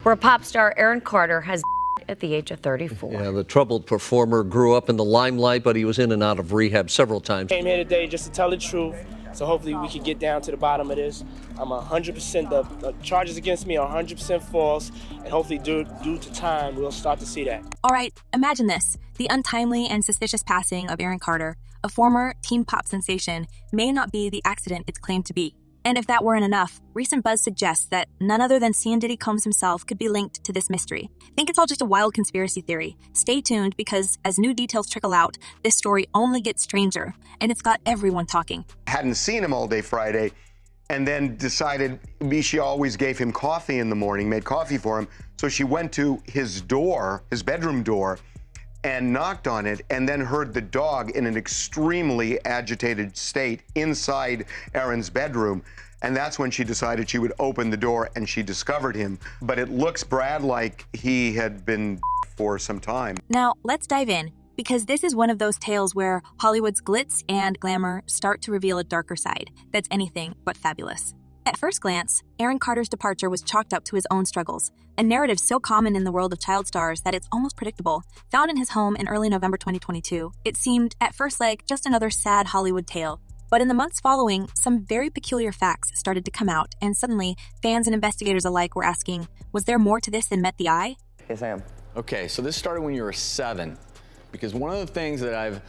where pop star Aaron Carter has at the age of 34. Yeah, the troubled performer grew up in the limelight, but he was in and out of rehab several times. Came here today just to tell the truth, so hopefully we can get down to the bottom of this. I'm 100%, the charges against me are 100% false, and hopefully due to time, we'll start to see that. All right, imagine this. The untimely and suspicious passing of Aaron Carter, a former teen pop sensation, may not be the accident it's claimed to be. And if that weren't enough, recent buzz suggests that none other than Diddy Combs himself could be linked to this mystery. Think it's all just a wild conspiracy theory. Stay tuned because as new details trickle out, this story only gets stranger, and it's got everyone talking. Hadn't seen him all day Friday, and then decided she always gave him coffee in the morning, made coffee for him. So she went to his door, his bedroom door, and knocked on it, and then heard the dog in an extremely agitated state inside Aaron's bedroom. And that's when she decided she would open the door, and she discovered him. But it looks, Brad, like he had been for some time. Now, let's dive in, because this is one of those tales where Hollywood's glitz and glamour start to reveal a darker side that's anything but fabulous. At first glance, Aaron Carter's departure was chalked up to his own struggles, a narrative so common in the world of child stars that it's almost predictable. Found in his home in early November 2022, it seemed at first like just another sad Hollywood tale. But in the months following, some very peculiar facts started to come out, and suddenly, fans and investigators alike were asking, was there more to this than met the eye? Yes, I am. Okay, so this started when you were 7, because one of the things that I've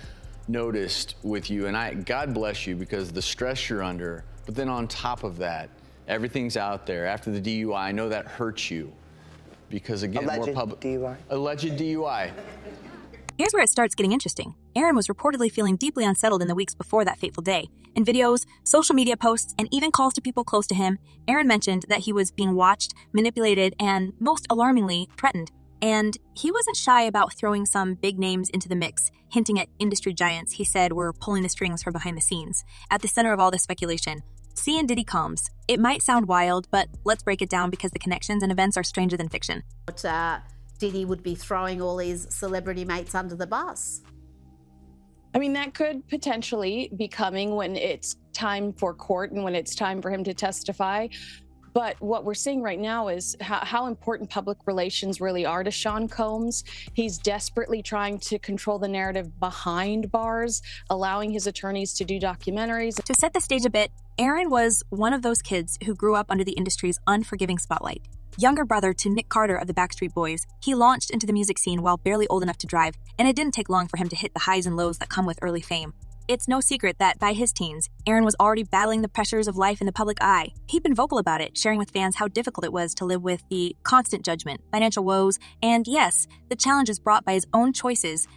noticed with you, and God bless you, because the stress you're under, but then on top of that, everything's out there. After the DUI, I know that hurts you, because again, Alleged more public DUI. Alleged DUI. Here's where it starts getting interesting. Aaron was reportedly feeling deeply unsettled in the weeks before that fateful day. In videos, social media posts, and even calls to people close to him, Aaron mentioned that he was being watched, manipulated, and, most alarmingly, threatened. And he wasn't shy about throwing some big names into the mix, hinting at industry giants he said were pulling the strings from behind the scenes. At the center of all this speculation, Diddy Combs. It might sound wild, but let's break it down because the connections and events are stranger than fiction. Diddy would be throwing all his celebrity mates under the bus. I mean, that could potentially be coming when it's time for court and when it's time for him to testify. But what we're seeing right now is how important public relations really are to Sean Combs. He's desperately trying to control the narrative behind bars, allowing his attorneys to do documentaries. To set the stage a bit, Aaron was one of those kids who grew up under the industry's unforgiving spotlight. Younger brother to Nick Carter of the Backstreet Boys, he launched into the music scene while barely old enough to drive, and it didn't take long for him to hit the highs and lows that come with early fame. It's no secret that by his teens, Aaron was already battling the pressures of life in the public eye. He'd been vocal about it, sharing with fans how difficult it was to live with the constant judgment, financial woes, and yes, the challenges brought by his own choices,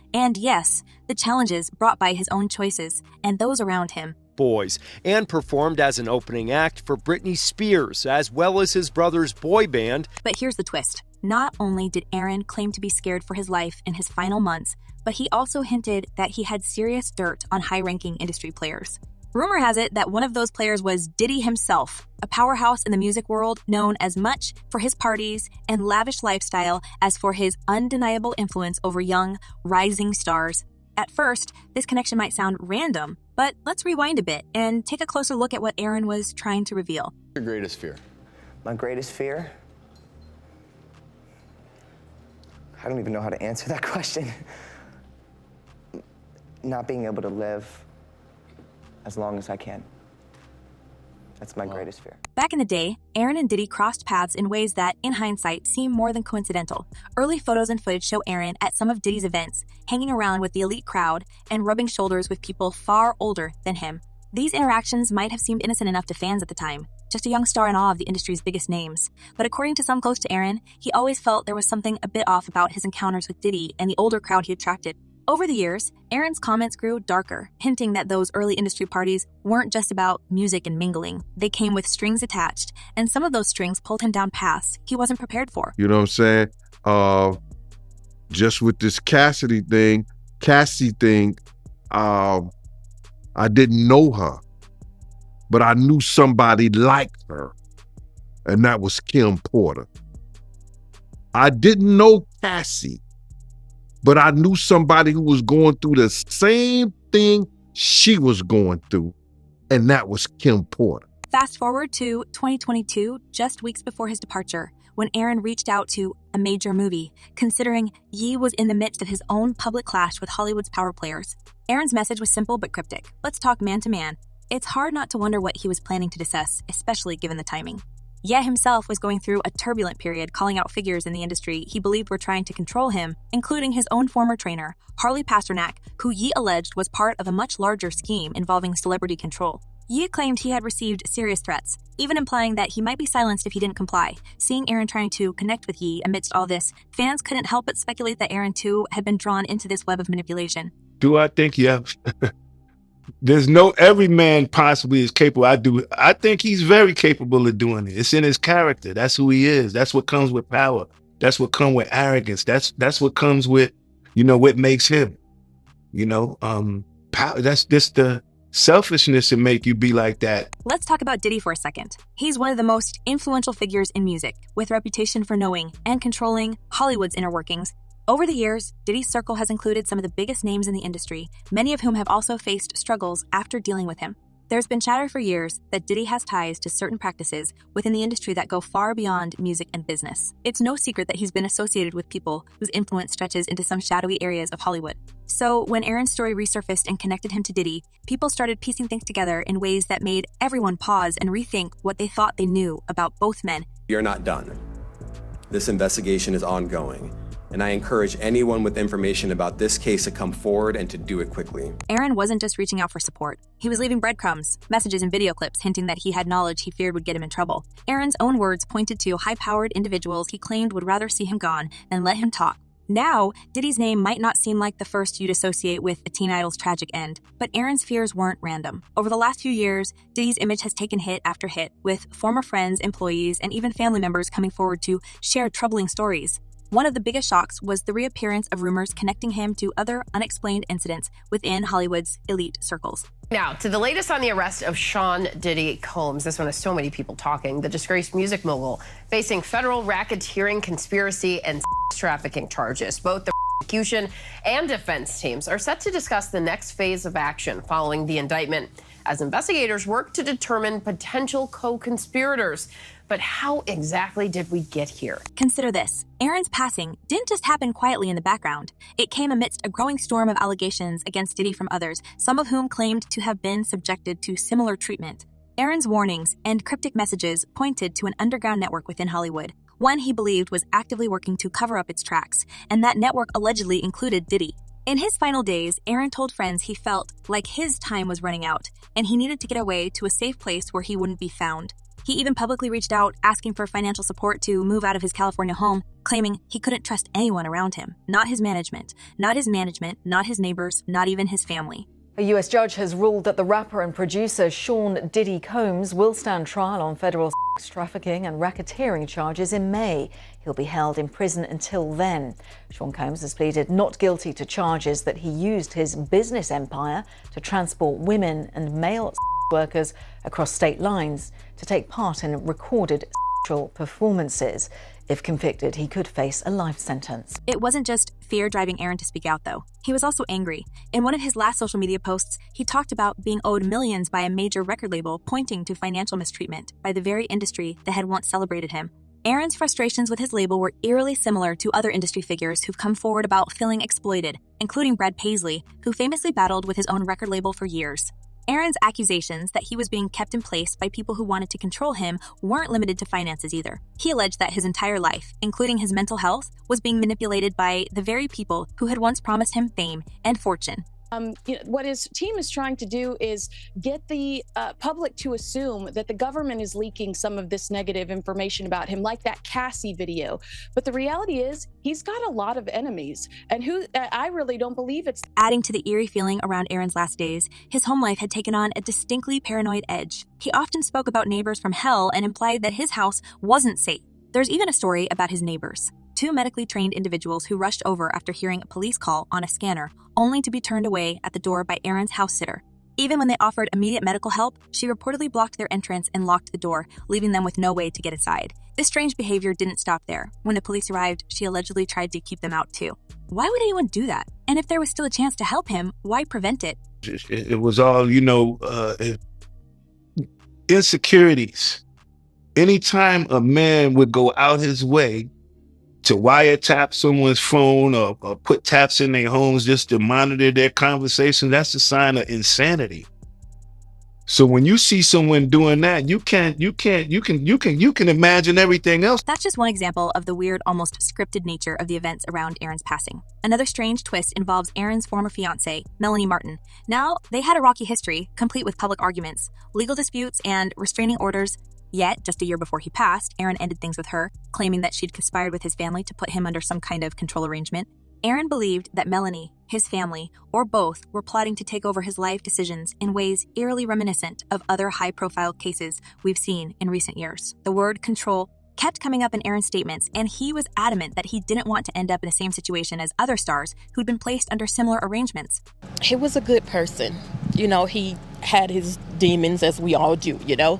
and those around him. Boys, and performed as an opening act for Britney Spears, as well as his brother's boy band. But here's the twist. Not only did Aaron claim to be scared for his life in his final months, but he also hinted that he had serious dirt on high-ranking industry players. Rumor has it that one of those players was Diddy himself, a powerhouse in the music world known as much for his parties and lavish lifestyle as for his undeniable influence over young, rising stars. At first, this connection might sound random, but let's rewind a bit and take a closer look at what Aaron was trying to reveal. Your greatest fear? My greatest fear? I don't even know how to answer that question. Not being able to live as long as I can. That's my greatest fear. Back in the day, Aaron and Diddy crossed paths in ways that, in hindsight, seem more than coincidental. Early photos and footage show Aaron at some of Diddy's events, hanging around with the elite crowd and rubbing shoulders with people far older than him. These interactions might have seemed innocent enough to fans at the time, just a young star in awe of the industry's biggest names. But according to some close to Aaron, he always felt there was something a bit off about his encounters with Diddy and the older crowd he attracted. Over the years, Aaron's comments grew darker, hinting that those early industry parties weren't just about music and mingling. They came with strings attached, and some of those strings pulled him down paths he wasn't prepared for. You know what I'm saying? Just with this Cassie thing, I didn't know her, but I knew somebody like her, and that was Kim Porter. I didn't know Cassie, but I knew somebody who was going through the same thing she was going through, and that was Kim Porter. Fast forward to 2022, just weeks before his departure, when Aaron reached out to a major movie, considering Ye was in the midst of his own public clash with Hollywood's power players. Aaron's message was simple but cryptic. Let's talk man to man. It's hard not to wonder what he was planning to discuss, especially given the timing. Ye himself was going through a turbulent period, calling out figures in the industry he believed were trying to control him, including his own former trainer, Harley Pasternak, who Ye alleged was part of a much larger scheme involving celebrity control. Ye claimed he had received serious threats, even implying that he might be silenced if he didn't comply. Seeing Aaron trying to connect with Ye amidst all this, fans couldn't help but speculate that Aaron too had been drawn into this web of manipulation. Do I think, yeah. Every man possibly is capable. I think he's very capable of doing it. It's in his character. That's who he is. That's what comes with power. That's what comes with arrogance. That's what comes with, what makes him, power. That's just the selfishness to make you be like that. Let's talk about Diddy for a second. He's one of the most influential figures in music, with a reputation for knowing and controlling Hollywood's inner workings. Over the years, Diddy's circle has included some of the biggest names in the industry, many of whom have also faced struggles after dealing with him. There's been chatter for years that Diddy has ties to certain practices within the industry that go far beyond music and business. It's no secret that he's been associated with people whose influence stretches into some shadowy areas of Hollywood. So when Aaron's story resurfaced and connected him to Diddy, people started piecing things together in ways that made everyone pause and rethink what they thought they knew about both men. You're not done. This investigation is ongoing, and I encourage anyone with information about this case to come forward and to do it quickly. Aaron wasn't just reaching out for support. He was leaving breadcrumbs, messages and video clips hinting that he had knowledge he feared would get him in trouble. Aaron's own words pointed to high-powered individuals he claimed would rather see him gone than let him talk. Now, Diddy's name might not seem like the first you'd associate with a teen idol's tragic end, but Aaron's fears weren't random. Over the last few years, Diddy's image has taken hit after hit, with former friends, employees, and even family members coming forward to share troubling stories. One of the biggest shocks was the reappearance of rumors connecting him to other unexplained incidents within Hollywood's elite circles. Now, to the latest on the arrest of Sean Diddy Combs. This one has so many people talking. The disgraced music mogul facing federal racketeering, conspiracy, and trafficking charges. Both the prosecution and defense teams are set to discuss the next phase of action following the indictment as investigators work to determine potential co-conspirators. But how exactly did we get here? Consider this. Aaron's passing didn't just happen quietly in the background. It came amidst a growing storm of allegations against Diddy from others, some of whom claimed to have been subjected to similar treatment. Aaron's warnings and cryptic messages pointed to an underground network within Hollywood, one he believed was actively working to cover up its tracks, and that network allegedly included Diddy. In his final days, Aaron told friends he felt like his time was running out, and he needed to get away to a safe place where he wouldn't be found. He even publicly reached out asking for financial support to move out of his California home, claiming he couldn't trust anyone around him, not his management, not his neighbors, not even his family. A U.S. judge has ruled that the rapper and producer Sean Diddy Combs will stand trial on federal sex trafficking and racketeering charges in May. He'll be held in prison until then. Sean Combs has pleaded not guilty to charges that he used his business empire to transport women and male workers across state lines to take part in recorded sexual performances. If convicted, he could face a life sentence. It wasn't just fear driving Aaron to speak out, though. He was also angry. In one of his last social media posts, he talked about being owed millions by a major record label, pointing to financial mistreatment by the very industry that had once celebrated him. Aaron's frustrations with his label were eerily similar to other industry figures who've come forward about feeling exploited, including Brad Paisley, who famously battled with his own record label for years. Aaron's accusations that he was being kept in place by people who wanted to control him weren't limited to finances either. He alleged that his entire life, including his mental health, was being manipulated by the very people who had once promised him fame and fortune. What his team is trying to do is get the public to assume that the government is leaking some of this negative information about him, like that Cassie video. But the reality is he's got a lot of enemies, and I really don't believe it's. Adding to the eerie feeling around Aaron's last days, his home life had taken on a distinctly paranoid edge. He often spoke about neighbors from hell and implied that his house wasn't safe. There's even a story about his neighbors. Two medically trained individuals who rushed over after hearing a police call on a scanner, only to be turned away at the door by Aaron's house sitter. Even when they offered immediate medical help, she reportedly blocked their entrance and locked the door, leaving them with no way to get inside. This strange behavior didn't stop there. When the police arrived, she allegedly tried to keep them out too. Why would anyone do that? And if there was still a chance to help him, why prevent it? It was all, it insecurities. Anytime a man would go out his way to wiretap someone's phone or put taps in their homes just to monitor their conversation, that's a sign of insanity. So when you see someone doing that, you can imagine everything else. That's just one example of the weird, almost scripted nature of the events around Aaron's passing. Another strange twist involves Aaron's former fiancée, Melanie Martin. Now, they had a rocky history, complete with public arguments, legal disputes, and restraining orders. Yet, just a year before he passed, Aaron ended things with her, claiming that she'd conspired with his family to put him under some kind of control arrangement. Aaron believed that Melanie, his family, or both were plotting to take over his life decisions in ways eerily reminiscent of other high-profile cases we've seen in recent years. The word control kept coming up in Aaron's statements, and he was adamant that he didn't want to end up in the same situation as other stars who'd been placed under similar arrangements. He was a good person. You know, he had his demons, as we all do, you know.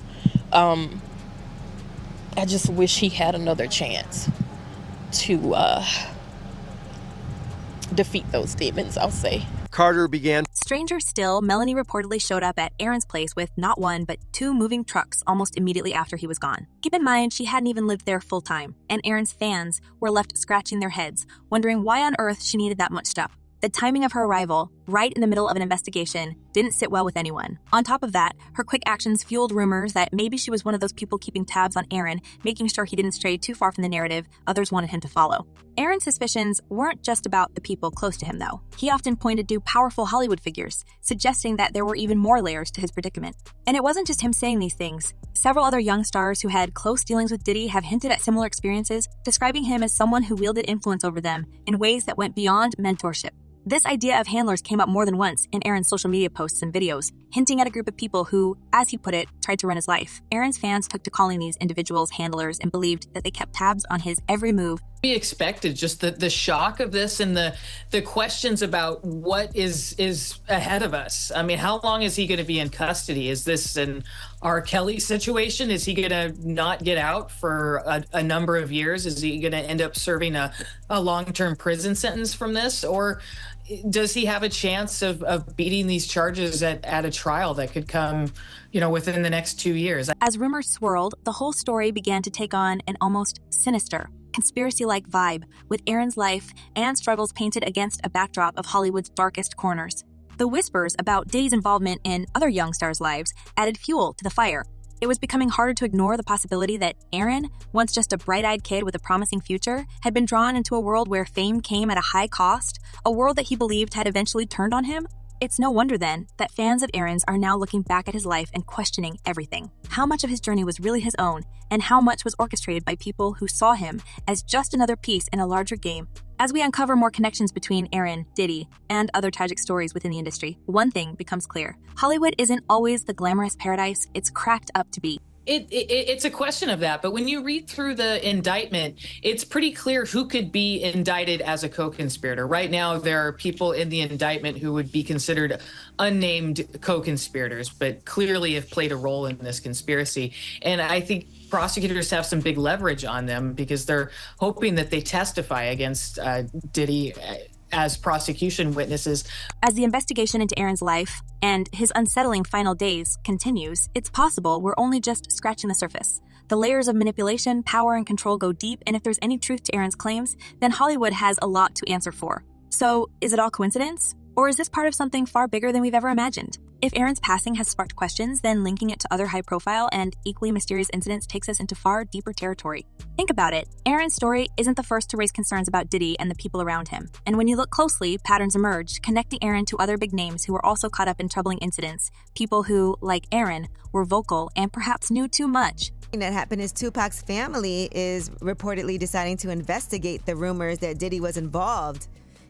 I just wish he had another chance to defeat those demons, I'll say. Carter began. Stranger still, Melanie reportedly showed up at Aaron's place with not one, but 2 moving trucks almost immediately after he was gone. Keep in mind, she hadn't even lived there full time, and Aaron's fans were left scratching their heads, wondering why on earth she needed that much stuff. The timing of her arrival, right in the middle of an investigation, didn't sit well with anyone. On top of that, her quick actions fueled rumors that maybe she was one of those people keeping tabs on Aaron, making sure he didn't stray too far from the narrative others wanted him to follow. Aaron's suspicions weren't just about the people close to him, though. He often pointed to powerful Hollywood figures, suggesting that there were even more layers to his predicament. And it wasn't just him saying these things. Several other young stars who had close dealings with Diddy have hinted at similar experiences, describing him as someone who wielded influence over them in ways that went beyond mentorship. This idea of handlers came up more than once in Aaron's social media posts and videos, hinting at a group of people who, as he put it, tried to run his life. Aaron's fans took to calling these individuals handlers and believed that they kept tabs on his every move. We expected just the shock of this and the questions about what is ahead of us. I mean, how long is he going to be in custody? Is this an R. Kelly situation? Is he going to not get out for a number of years? Is he going to end up serving a long-term prison sentence from this? Or does he have a chance of beating these charges at a trial that could come, within the next 2 years? As rumors swirled, the whole story began to take on an almost sinister, conspiracy-like vibe, with Aaron's life and struggles painted against a backdrop of Hollywood's darkest corners. The whispers about Diddy's involvement in other young stars' lives added fuel to the fire. It was becoming harder to ignore the possibility that Aaron, once just a bright-eyed kid with a promising future, had been drawn into a world where fame came at a high cost, a world that he believed had eventually turned on him. It's no wonder, then, that fans of Aaron's are now looking back at his life and questioning everything. How much of his journey was really his own, and how much was orchestrated by people who saw him as just another piece in a larger game? As we uncover more connections between Aaron, Diddy, and other tragic stories within the industry, one thing becomes clear. Hollywood isn't always the glamorous paradise it's cracked up to be. It's a question of that, but when you read through the indictment, it's pretty clear who could be indicted as a co-conspirator. Right now, there are people in the indictment who would be considered unnamed co-conspirators, but clearly have played a role in this conspiracy. And I think prosecutors have some big leverage on them because they're hoping that they testify against Diddy as prosecution witnesses. As the investigation into Aaron's life and his unsettling final days continues, it's possible we're only just scratching the surface. The layers of manipulation, power, and control go deep, and if there's any truth to Aaron's claims, then Hollywood has a lot to answer for. So, is it all coincidence? Or is this part of something far bigger than we've ever imagined? If Aaron's passing has sparked questions, then linking it to other high-profile and equally mysterious incidents takes us into far deeper territory. Think about it. Aaron's story isn't the first to raise concerns about Diddy and the people around him. And when you look closely, patterns emerge, connecting Aaron to other big names who were also caught up in troubling incidents. People who, like Aaron, were vocal and perhaps knew too much. That happened is Tupac's family is reportedly deciding to investigate the rumors that Diddy was involved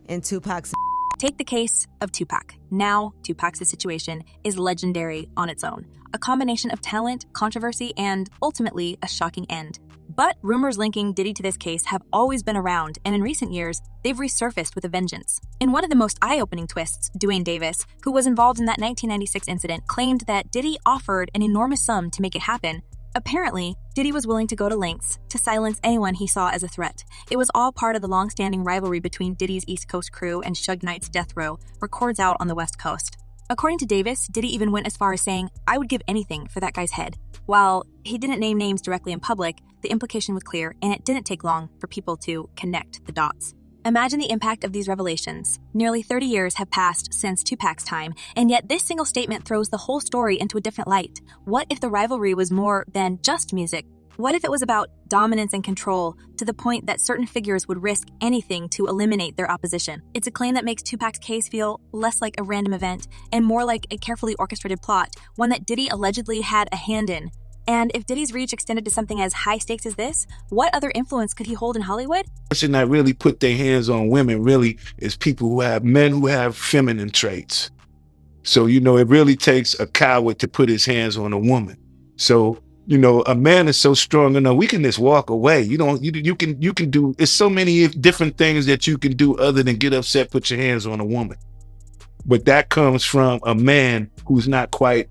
in Tupac's. Take the case of Tupac. Now, Tupac's situation is legendary on its own. A combination of talent, controversy, and ultimately a shocking end. But rumors linking Diddy to this case have always been around, and in recent years, they've resurfaced with a vengeance. In one of the most eye-opening twists, Dwayne Davis, who was involved in that 1996 incident, claimed that Diddy offered an enormous sum to make it happen. Apparently, Diddy was willing to go to lengths to silence anyone he saw as a threat. It was all part of the long-standing rivalry between Diddy's East Coast crew and Suge Knight's Death Row, records out on the West Coast. According to Davis, Diddy even went as far as saying, "I would give anything for that guy's head." While he didn't name names directly in public, the implication was clear, and it didn't take long for people to connect the dots. Imagine the impact of these revelations. Nearly 30 years have passed since Tupac's time, and yet this single statement throws the whole story into a different light. What if the rivalry was more than just music? What if it was about dominance and control, to the point that certain figures would risk anything to eliminate their opposition? It's a claim that makes Tupac's case feel less like a random event and more like a carefully orchestrated plot, one that Diddy allegedly had a hand in. And if Diddy's reach extended to something as high stakes as this, what other influence could he hold in Hollywood? The person that really put their hands on women really is men who have feminine traits. So, it really takes a coward to put his hands on a woman. So, a man is so strong enough, we can just walk away. You can do, it's so many different things that you can do other than get upset, put your hands on a woman. But that comes from a man who's not quite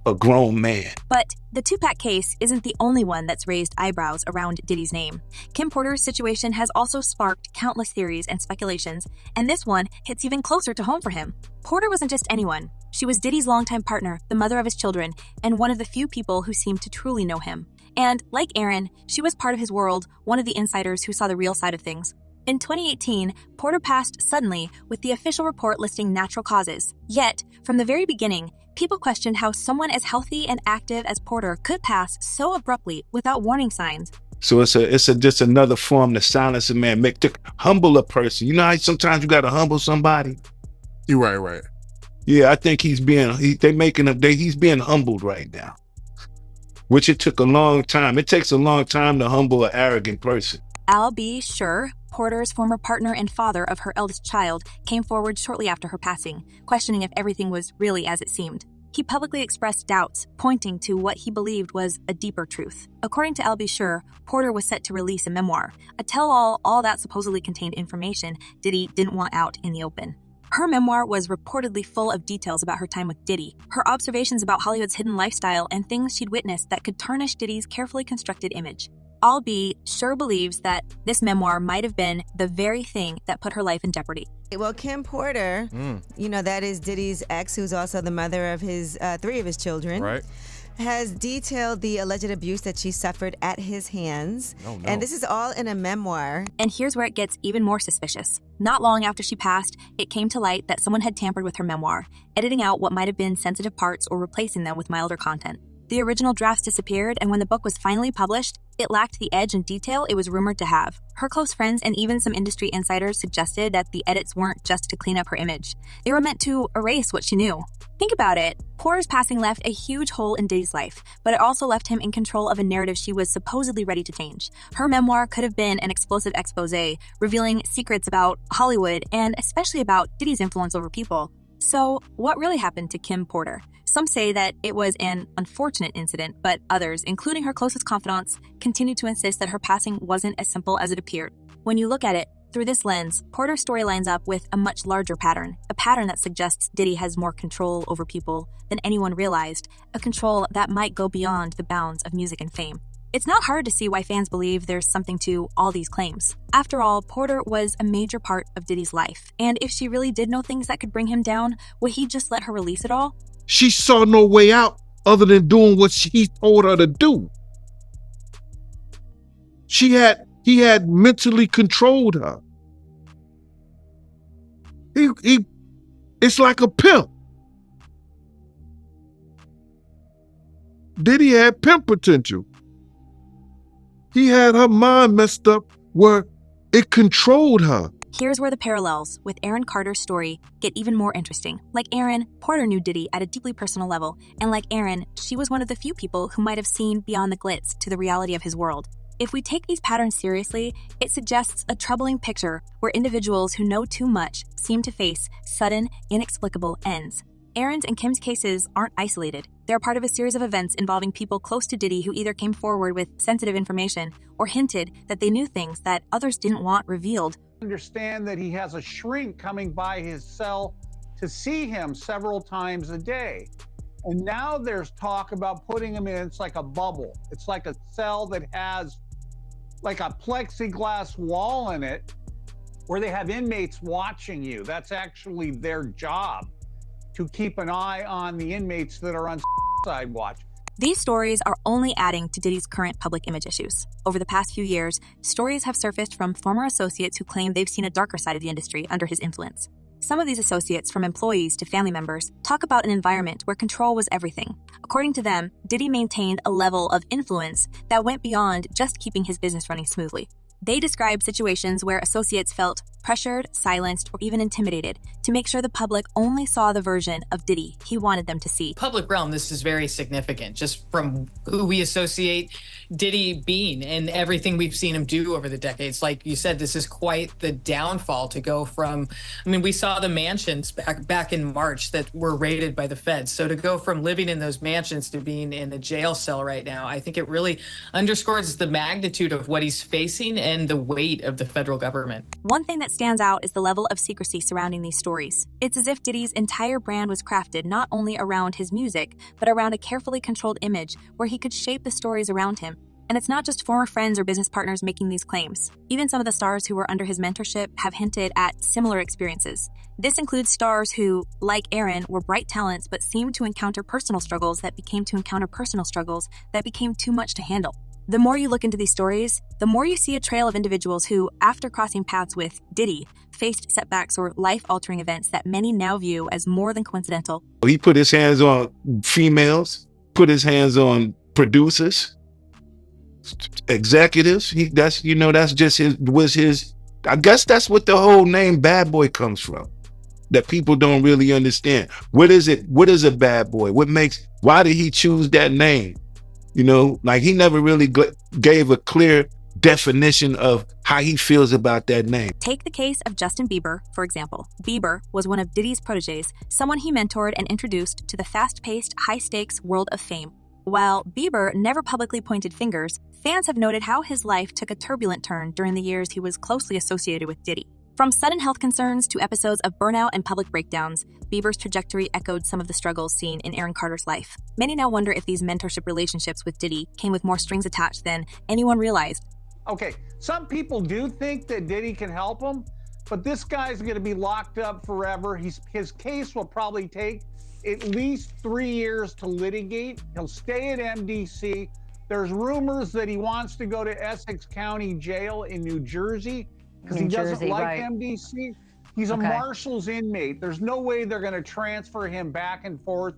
a grown man. But the Tupac case isn't the only one that's raised eyebrows around Diddy's name. Kim Porter's situation has also sparked countless theories and speculations, and this one hits even closer to home for him. Porter wasn't just anyone. She was Diddy's longtime partner, the mother of his children, and one of the few people who seemed to truly know him. And like Aaron, she was part of his world, one of the insiders who saw the real side of things. In 2018, Porter passed suddenly with the official report listing natural causes. Yet, from the very beginning, people questioned how someone as healthy and active as Porter could pass so abruptly without warning signs. So it's just another form to silence a man, to humble a person. You know how sometimes you got to humble somebody? You're right. Yeah, I think he's being humbled right now, which it took a long time. It takes a long time to humble an arrogant person. Usher, Porter's former partner and father of her eldest child, came forward shortly after her passing, questioning if everything was really as it seemed. He publicly expressed doubts, pointing to what he believed was a deeper truth. According to Usher, Porter was set to release a memoir, a tell-all that supposedly contained information Diddy didn't want out in the open. Her memoir was reportedly full of details about her time with Diddy, her observations about Hollywood's hidden lifestyle, and things she'd witnessed that could tarnish Diddy's carefully constructed image. Usher believes that this memoir might have been the very thing that put her life in jeopardy. Well, Kim Porter, that is Diddy's ex, who's also the mother of his 3 of his children, Right. has detailed the alleged abuse that she suffered at his hands. Oh, no. And this is all in a memoir. And here's where it gets even more suspicious. Not long after she passed, it came to light that someone had tampered with her memoir, editing out what might have been sensitive parts or replacing them with milder content. The original drafts disappeared, and when the book was finally published, it lacked the edge and detail it was rumored to have. Her close friends and even some industry insiders suggested that the edits weren't just to clean up her image. They were meant to erase what she knew. Think about it. Porter's passing left a huge hole in Diddy's life, but it also left him in control of a narrative she was supposedly ready to change. Her memoir could have been an explosive expose, revealing secrets about Hollywood and especially about Diddy's influence over people. So, what really happened to Kim Porter? Some say that it was an unfortunate incident, but others, including her closest confidants, continue to insist that her passing wasn't as simple as it appeared. When you look at it through this lens, Porter's story lines up with a much larger pattern, a pattern that suggests Diddy has more control over people than anyone realized, a control that might go beyond the bounds of music and fame. It's not hard to see why fans believe there's something to all these claims. After all, Porter was a major part of Diddy's life, and if she really did know things that could bring him down, would he just let her release it all? She saw no way out other than doing what he told her to do. He had mentally controlled her. It's like a pimp. Diddy had pimp potential. He had her mind messed up where it controlled her. Here's where the parallels with Aaron Carter's story get even more interesting. Like Aaron, Porter knew Diddy at a deeply personal level, and like Aaron, she was one of the few people who might have seen beyond the glitz to the reality of his world. If we take these patterns seriously, it suggests a troubling picture where individuals who know too much seem to face sudden, inexplicable ends. Aaron's and Kim's cases aren't isolated. They're part of a series of events involving people close to Diddy who either came forward with sensitive information or hinted that they knew things that others didn't want revealed. Understand that he has a shrink coming by his cell to see him several times a day. And now there's talk about putting him in, it's like a bubble. It's like a cell that has like a plexiglass wall in it where they have inmates watching you. That's actually their job, to keep an eye on the inmates that are on side watch. These stories are only adding to Diddy's current public image issues. Over the past few years, stories have surfaced from former associates who claim they've seen a darker side of the industry under his influence. Some of these associates, from employees to family members, talk about an environment where control was everything. According to them, Diddy maintained a level of influence that went beyond just keeping his business running smoothly. They describe situations where associates felt pressured, silenced, or even intimidated to make sure the public only saw the version of Diddy he wanted them to see. Public realm, this is very significant, just from who we associate Diddy being and everything we've seen him do over the decades. Like you said, this is quite the downfall to go from, I mean, we saw the mansions back in March that were raided by the feds. So to go from living in those mansions to being in a jail cell right now, I think it really underscores the magnitude of what he's facing and the weight of the federal government. One thing that stands out is the level of secrecy surrounding these stories. It's as if Diddy's entire brand was crafted not only around his music, but around a carefully controlled image where he could shape the stories around him. And it's not just former friends or business partners making these claims. Even some of the stars who were under his mentorship have hinted at similar experiences. This includes stars who, like Aaron, were bright talents but seemed to encounter personal struggles that became too much to handle. The more you look into these stories, the more you see a trail of individuals who, after crossing paths with Diddy, faced setbacks or life-altering events that many now view as more than coincidental. He put his hands on females, put his hands on producers, executives. That's just his. I guess that's what the whole name Bad Boy comes from. That people don't really understand. What is it? What is a bad boy? Why did he choose that name? Like he never really gave a clear definition of how he feels about that name. Take the case of Justin Bieber, for example. Bieber was one of Diddy's proteges, someone he mentored and introduced to the fast-paced, high-stakes world of fame. While Bieber never publicly pointed fingers, fans have noted how his life took a turbulent turn during the years he was closely associated with Diddy. From sudden health concerns to episodes of burnout and public breakdowns, Bieber's trajectory echoed some of the struggles seen in Aaron Carter's life. Many now wonder if these mentorship relationships with Diddy came with more strings attached than anyone realized. Okay, some people do think that Diddy can help him, but this guy's going to be locked up forever. His case will probably take at least 3 years to litigate. He'll stay at MDC. There's rumors that he wants to go to Essex County Jail in New Jersey because he doesn't like MDC. He's a Marshals inmate. There's no way they're going to transfer him back and forth,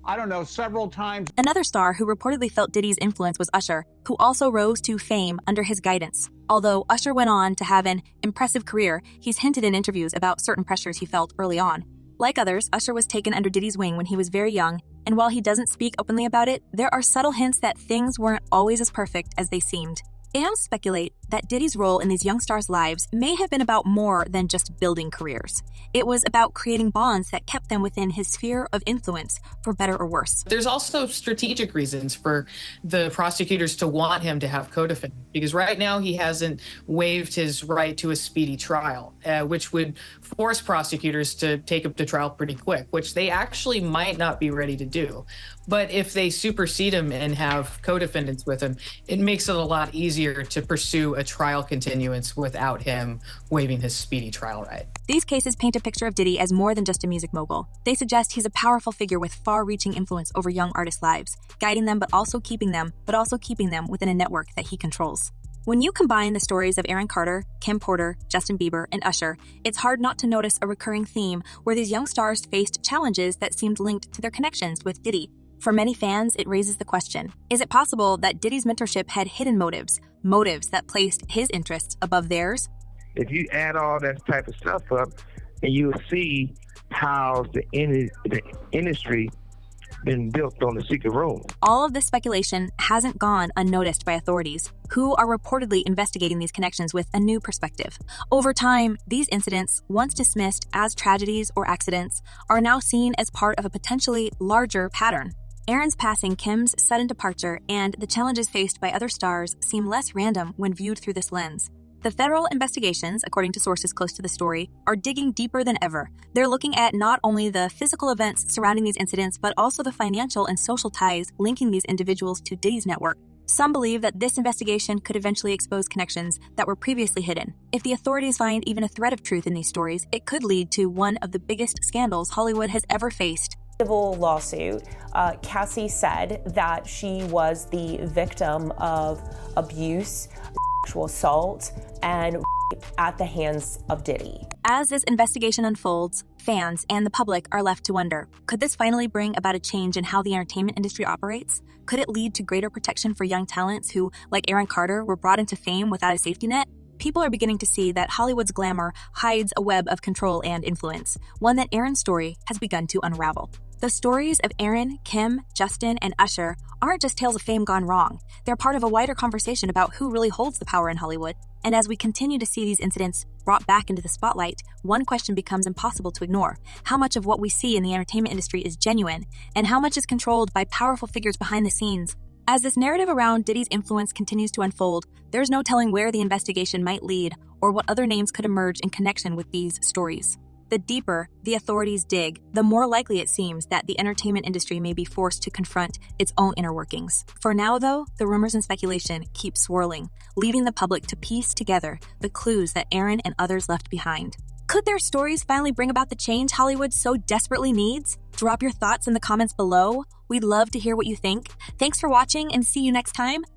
I don't know, several times. Another star who reportedly felt Diddy's influence was Usher, who also rose to fame under his guidance. Although Usher went on to have an impressive career, he's hinted in interviews about certain pressures he felt early on. Like others, Usher was taken under Diddy's wing when he was very young, and while he doesn't speak openly about it, there are subtle hints that things weren't always as perfect as they seemed. Analysts speculate that Diddy's role in these young stars' lives may have been about more than just building careers. It was about creating bonds that kept them within his sphere of influence, for better or worse. There's also strategic reasons for the prosecutors to want him to have co-defendants, because right now he hasn't waived his right to a speedy trial, which would force prosecutors to take him to trial pretty quick, which they actually might not be ready to do. But if they supersede him and have co-defendants with him, it makes it a lot easier to pursue a trial continuance without him waiving his speedy trial right. These cases paint a picture of Diddy as more than just a music mogul. They suggest he's a powerful figure with far-reaching influence over young artists' lives, guiding them but also keeping them within a network that he controls. When you combine the stories of Aaron Carter, Kim Porter, Justin Bieber, and Usher, it's hard not to notice a recurring theme where these young stars faced challenges that seemed linked to their connections with Diddy. For many fans, it raises the question, is it possible that Diddy's mentorship had hidden motives that placed his interests above theirs? If you add all that type of stuff up, and you'll see how the industry been built on the secret room. All of this speculation hasn't gone unnoticed by authorities, who are reportedly investigating these connections with a new perspective. Over time, these incidents, once dismissed as tragedies or accidents, are now seen as part of a potentially larger pattern. Aaron's passing, Kim's sudden departure, and the challenges faced by other stars seem less random when viewed through this lens. The federal investigations, according to sources close to the story, are digging deeper than ever. They're looking at not only the physical events surrounding these incidents, but also the financial and social ties linking these individuals to Diddy's network. Some believe that this investigation could eventually expose connections that were previously hidden. If the authorities find even a thread of truth in these stories, it could lead to one of the biggest scandals Hollywood has ever faced. civil lawsuit, Cassie said that she was the victim of abuse, sexual assault, and rape at the hands of Diddy. As this investigation unfolds, fans and the public are left to wonder, could this finally bring about a change in how the entertainment industry operates? Could it lead to greater protection for young talents who, like Aaron Carter, were brought into fame without a safety net? People are beginning to see that Hollywood's glamour hides a web of control and influence, one that Aaron's story has begun to unravel. The stories of Aaron, Kim, Justin, and Usher aren't just tales of fame gone wrong. They're part of a wider conversation about who really holds the power in Hollywood. And as we continue to see these incidents brought back into the spotlight, one question becomes impossible to ignore. How much of what we see in the entertainment industry is genuine, and how much is controlled by powerful figures behind the scenes? As this narrative around Diddy's influence continues to unfold, there's no telling where the investigation might lead or what other names could emerge in connection with these stories. The deeper the authorities dig, the more likely it seems that the entertainment industry may be forced to confront its own inner workings. For now, though, the rumors and speculation keep swirling, leaving the public to piece together the clues that Aaron and others left behind. Could their stories finally bring about the change Hollywood so desperately needs? Drop your thoughts in the comments below. We'd love to hear what you think. Thanks for watching, and see you next time.